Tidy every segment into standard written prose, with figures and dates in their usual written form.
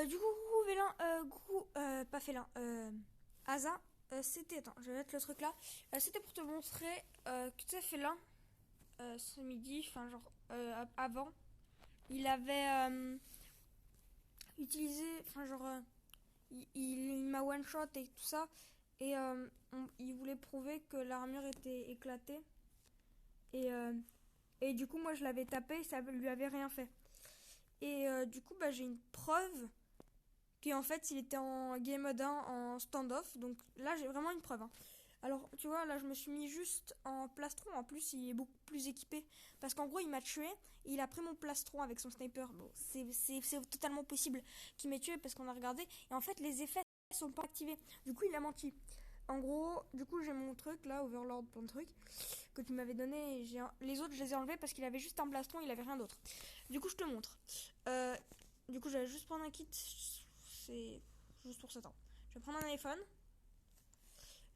Du coup, coucou Vélin, pas Félin, Asa, c'était, attends, je vais mettre le truc là. C'était pour te montrer que tu sais, Félin, ce midi, enfin, genre, avant, il avait utilisé, enfin, genre, il m'a one shot et tout ça, et il voulait prouver que l'armure était éclatée, et, euh, et du coup, moi je l'avais tapé, ça lui avait rien fait. Et du coup, bah, j'ai une preuve qu'en fait il était en game mode 1 en standoff. Donc là j'ai vraiment une preuve, hein. Alors tu vois, là je me suis mis juste en plastron. En plus il est beaucoup plus équipé. Parce qu'en gros il m'a tué. Et il a pris mon plastron avec son sniper. Bon, c'est totalement possible qu'il m'ait tué parce qu'on a regardé. Et en fait les effets sont pas activés. Du coup il a menti. En gros, du coup j'ai mon truc là, Overlord plein de trucs que tu m'avais donné. Les autres je les ai enlevés parce qu'il avait juste un plastron, il avait rien d'autre. Du coup je te montre. Du coup j'allais juste prendre un kit. C'est juste pour 7 ans. Je vais prendre un iPhone.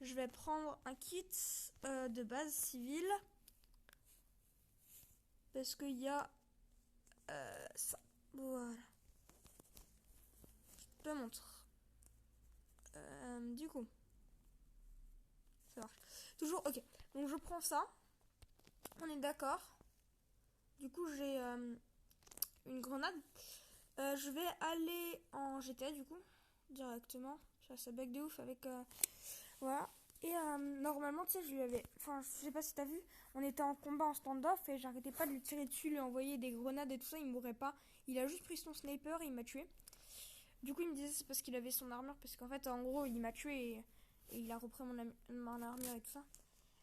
Je vais prendre un kit de base civile. Parce qu'il y a ça. Voilà. Je te montre. Du coup, ça marche. Toujours, ok. Donc je prends ça. On est d'accord. Du coup, j'ai une grenade. Je vais aller en GT du coup. Directement. Ça bug de ouf avec. Voilà. Et normalement, tu sais, je lui avais. Enfin, je sais pas si t'as vu, on était en combat en stand-off et j'arrêtais pas de lui tirer dessus, lui envoyer des grenades et tout ça, il mourrait pas. Il a juste pris son sniper et il m'a tué. Du coup, il me disait c'est parce qu'il avait son armure, parce qu'en fait, en gros, il m'a tué et il a repris mon armure et tout ça.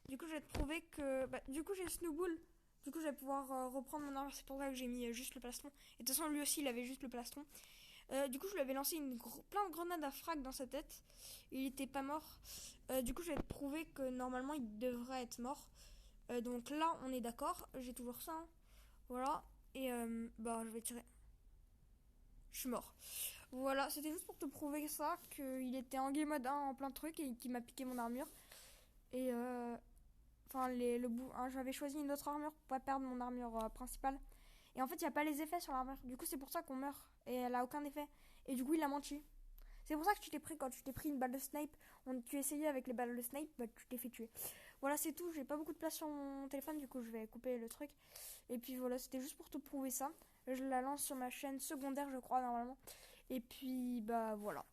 Du coup, je vais te prouver que. Bah, du coup, j'ai le snowball. Du coup, je vais pouvoir reprendre mon armure. C'est pour ça que j'ai mis juste le plastron. Et de toute façon, lui aussi, il avait juste le plastron. Du coup, je lui avais lancé plein de grenades à frag dans sa tête. Il était pas mort. Du coup, je vais te prouver que normalement, il devrait être mort. Donc là, on est d'accord. J'ai toujours ça, hein. Voilà. Et bah, je vais tirer. Je suis mort. Voilà, c'était juste pour te prouver ça, qu'il était en game mode 1 en plein de trucs et qu'il m'a piqué mon armure. Et enfin, j'avais choisi une autre armure pour pas perdre mon armure principale. Et en fait, il n'y a pas les effets sur l'armure. Du coup, c'est pour ça qu'on meurt. Et elle a aucun effet. Et du coup, il a menti. C'est pour ça que tu t'es pris, quand tu t'es pris une balle de snipe, tu essayais avec les balles de snipe, bah tu t'es fait tuer. Voilà, c'est tout. J'ai pas beaucoup de place sur mon téléphone, du coup, je vais couper le truc. Et puis voilà, c'était juste pour te prouver ça. Je la lance sur ma chaîne secondaire, je crois, normalement. Et puis, bah voilà.